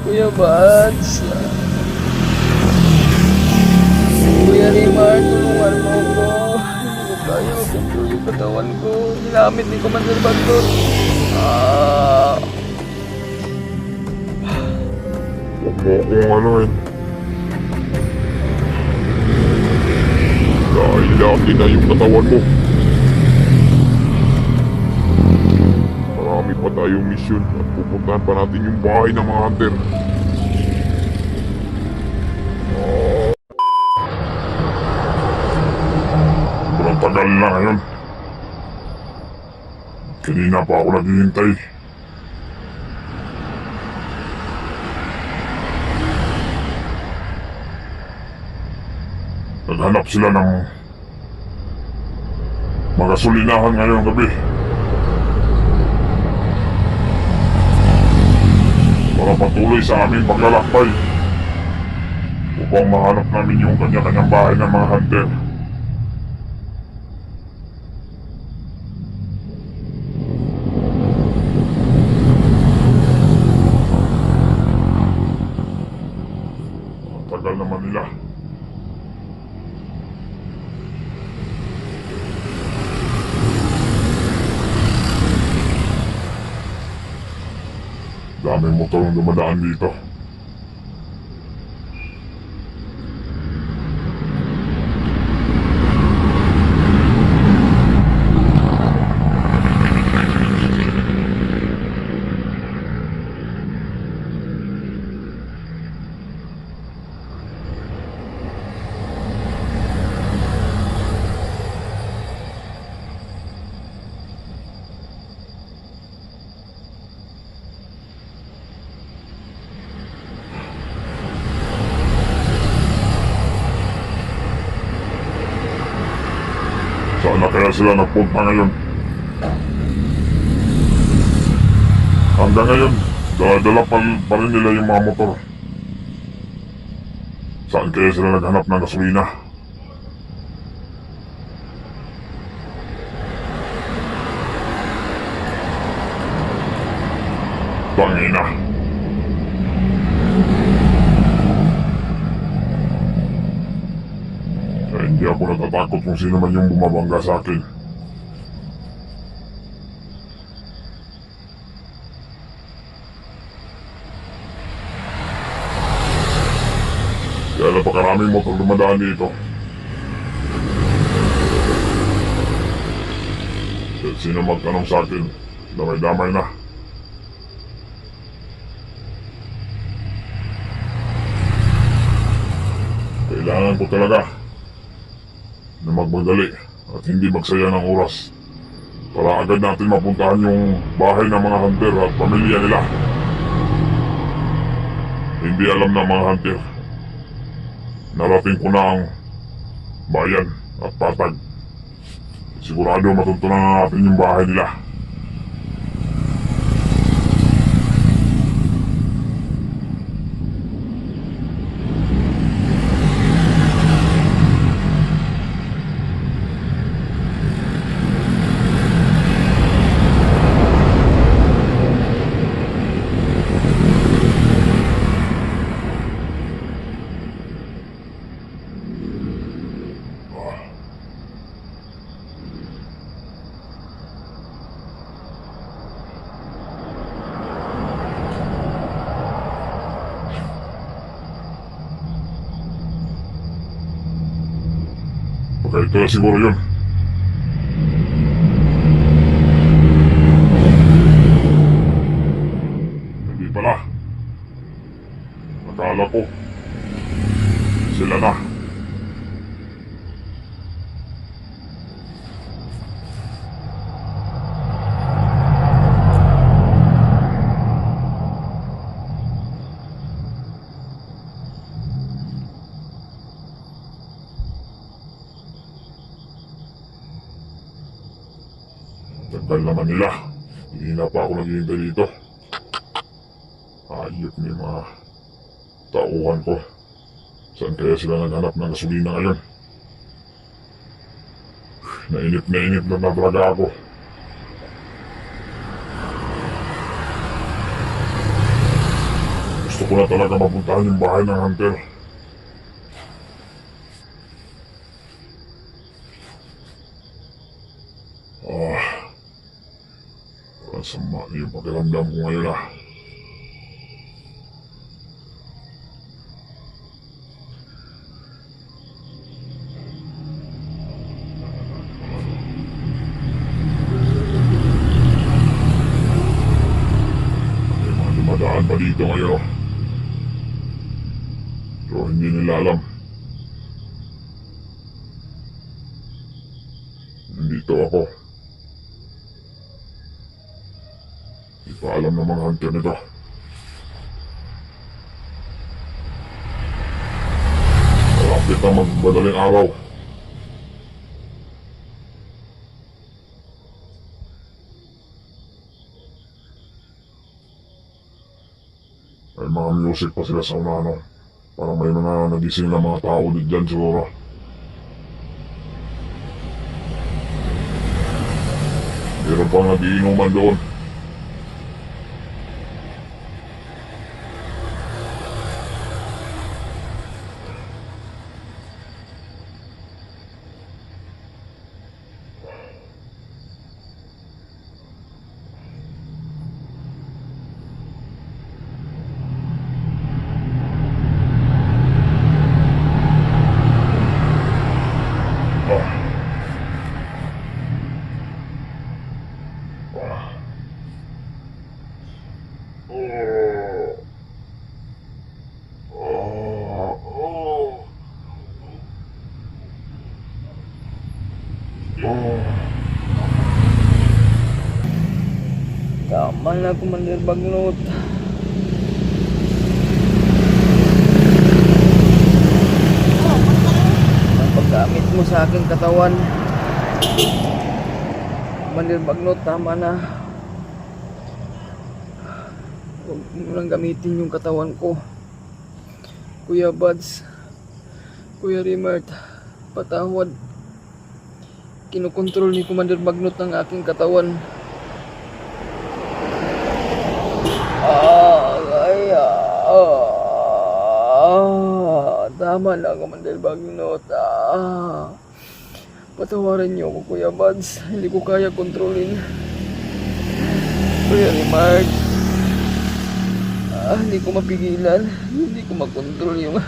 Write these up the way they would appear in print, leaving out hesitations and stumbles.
Kuya Bats. Kuya Rimar, tulungan mo ko. Hindi ko kaya makontrol yung katawan ko. Ginamit ni Commander Bagdor. Huwag mo akong anuhin. Dahil laki na yung katawan mo. Marami pa tayong misyon at pupuntahan pa natin yung bahay ng mga hunter. Sobrang tagal na ngayon. Kanina pa ako naghihintay. Naghanap sila ng mga gasolinahan ngayong gabi. Para patuloy sa aming paglalakbay upang mahanap namin yung kanya-kanyang bahay ng mga hunter. Ang tagal naman nila. Daming motor ang dumadaan dito. Saan na kaya sila nagpunta ngayon? Hanggang ngayon, dala-dala pa rin nila yung mga motor. Saan kaya sila naghanap ng gasolina? Tangina. Hindi ako natatakot kung sino man yung bumabangga sa akin. Kaya napakaraming motor dumadaan dito. At sino magtanong sa akin, damay-damay na. Kailangan ko talaga na magmadali at hindi magsaya ng oras para agad natin mapuntahan yung bahay ng mga hunter at pamilya nila. Hindi alam ng mga hunter. Narating ko na ang bayan at patag. Sigurado matuntunan na natin yung bahay nila. Okay, ito na siguro yun. Hindi pala. Akala ko sila na. Tagal naman nila. Hindi na pa ako naghihintay dito. Ayop ni mga tauhan ko. Saan kaya sila naghanap ng gasolina ngayon? Nainip na talaga ako. Gusto ko na talaga mapuntahan yung bahay ng hunter. Parang sama yung pakiramdam ko ngayon ah. May mga dumadaan pa dito ngayon oh. Pero hindi nila alam. Nandito ako. Hindi pa alam ng mga hunter nito. Malapit na magbadaling araw. May mga music pa sila sa unahan oh. Parang may mga nagising na mga tao dyan siguro. Meron pang nagiinuman doon. Tama na, Commander Bagnot. Ang paggamit mo sa aking katawan, Commander Bagnot, tama na. Huwag mo lang gamitin yung katawan ko. Kuya Buds, Kuya Rimart, patawad. Kinukontrol ni Commander Bagnot ang aking katawan. Tama na, Commander Bagnot. Patawarin niyo ako, Kuya Buds. Hindi ko kaya kontrolin. Kuya Rimart, hindi ko mapigilan. Hindi ko makontrol yung...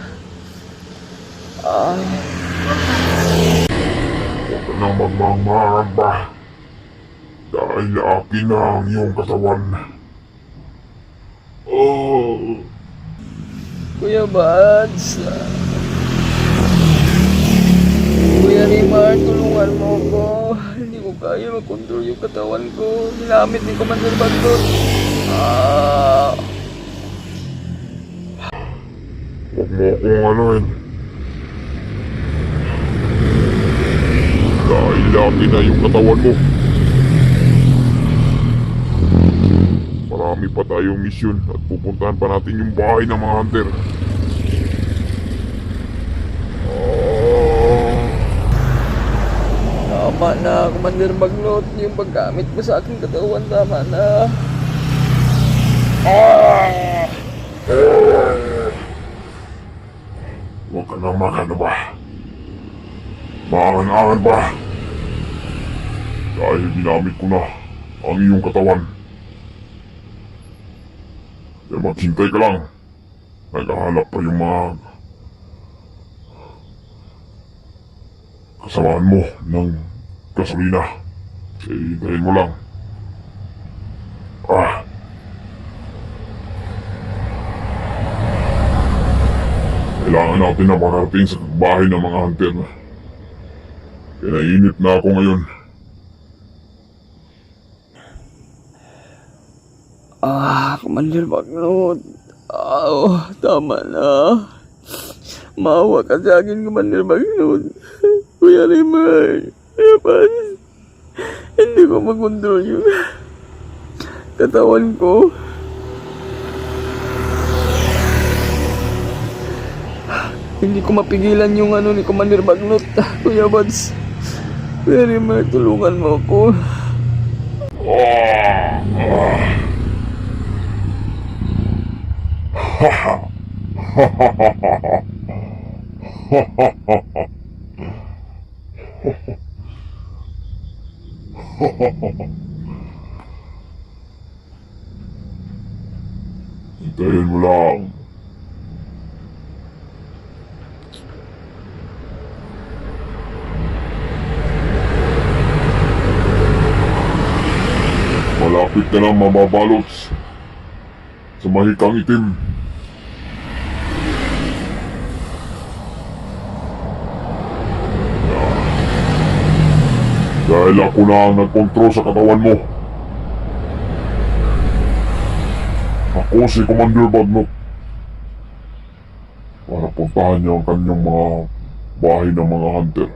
Huwag ka nang magmamahaba. Dahil akin na ang iyong katawan. Kuya Buds, Kuya Rimart, tulungan mo ko. Hindi ko kaya makontrol yung katawan ko. Nilamit ni Commander Bagnot. Huwag mo akong anuhin. Dahil akin na yung katawan mo. Marami pa tayong misyon at pupuntahan pa natin yung bahay ng mga hunter. Tama na, Commander Bagnot. Yung paggamit mo sa aking katawan, tama na. Huwag ka nang makano ba? Maangan-angan ba? Dahil ginamit ko na ang iyong katawan. Kaya maghintay ka lang. Naghahanap pa yung mga kasamaan mo ng gasolina. Kaya hintayin mo lang. Kailangan natin na makarating sa bahay ng mga hunter. Kaya nainip na ako ngayon. Commander Bagnot. Tama na. Maawa ka sa akin, Commander Bagnot. Kuya Rimart, Kuya Buds, hindi ko makontrol yung katawan ko. Hindi ko mapigilan yung ni Commander Bagnot. Kuya Buds, Kuya Rimart, tulungan mo ako. Hintayin mo lang. Malapit ka lang mababalot sa mahikang itim. Dahil ako na ang nagkontrol sa katawan mo. Ako si Commander Bagnot. Para puntahan niyo ang kanyang mga bahay ng mga hunter.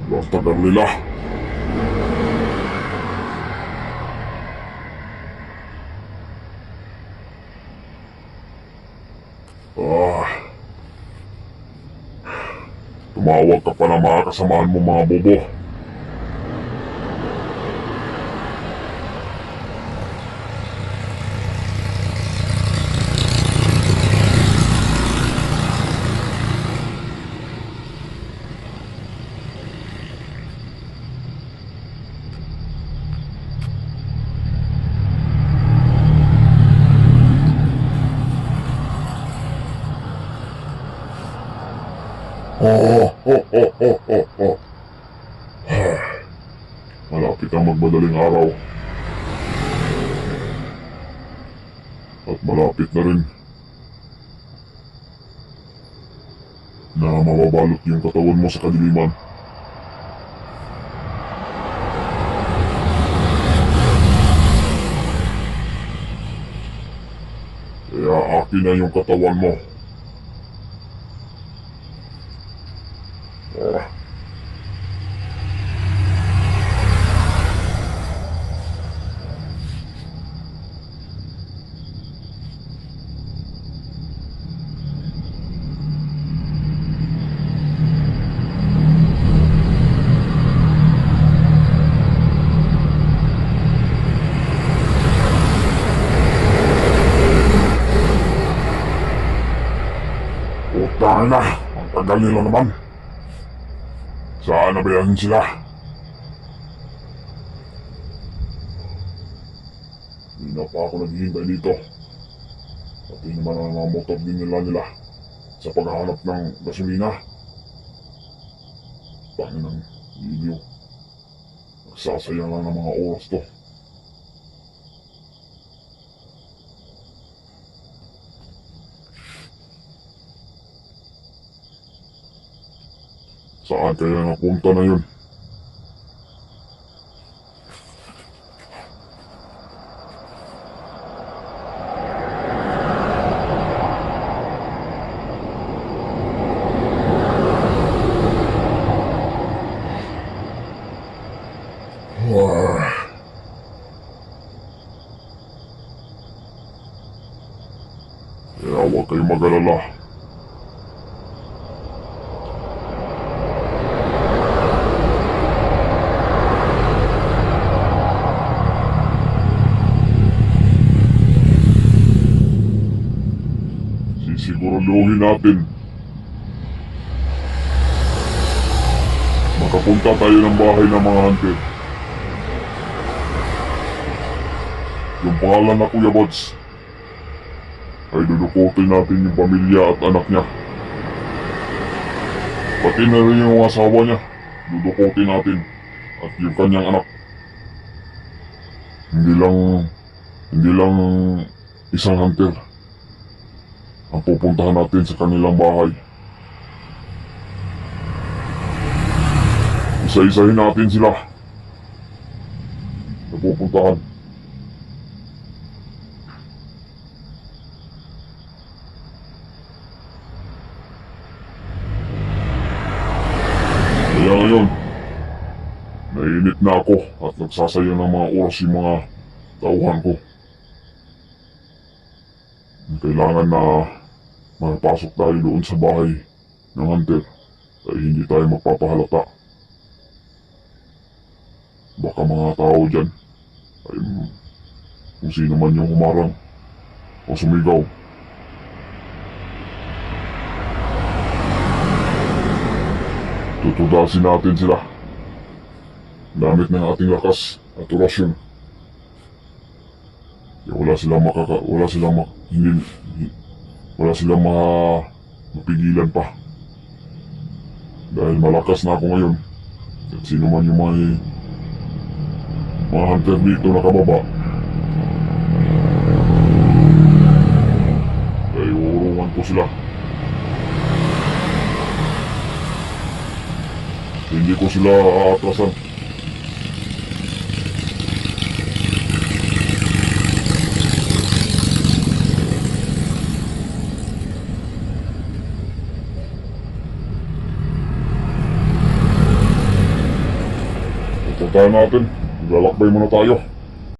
Basta nila. Tumawag ka pa ng mga kasamahan mo mga bobo. Malapit ang magmadaling araw. At malapit na rin na mababalot yung katawan mo sa kadiliman. Kaya akin na yung katawan mo. Putang na, ang tagal nila naman. Saan na ba yan sila? Hindi na pa ako naghihintay dito. Pati naman ang mga motor din nila sa paghahanap ng gasolina. Tangin ng video. Nagsasayang lang ng mga oras to. Saan kaya napunta na yun? Kaya huwag kayong mag-alala. Siguraduhin natin makapunta tayo ng bahay ng mga hunter. Yung pangalan na Kuya Bods ay dudukutin natin yung pamilya at anak niya. Pati na rin yung asawa niya, dudukutin natin at yung kanyang anak. Hindi lang isang hunter ang pupuntahan natin sa kanilang bahay. Isa-isahin natin sila na pupuntahan. Kaya ngayon, nainit na ako at nagsasayang ng mga oras yung mga tauhan ko. Kailangan na makapasok tayo doon sa bahay ng hunter ay hindi tayo magpapahalata Baka mga tao dyan ay kung sino man yung humarang o sumigaw. Tutudasin natin sila gamit ng ating lakas at orasyon. Wala silang mapigilan pa. Dahil malakas na ako ngayon. At sino man yung mga hunter dito nakababa, ay uurungan ko sila. Hindi ko sila aatrasan. Puntahan natin. Lalakbay muna tayo.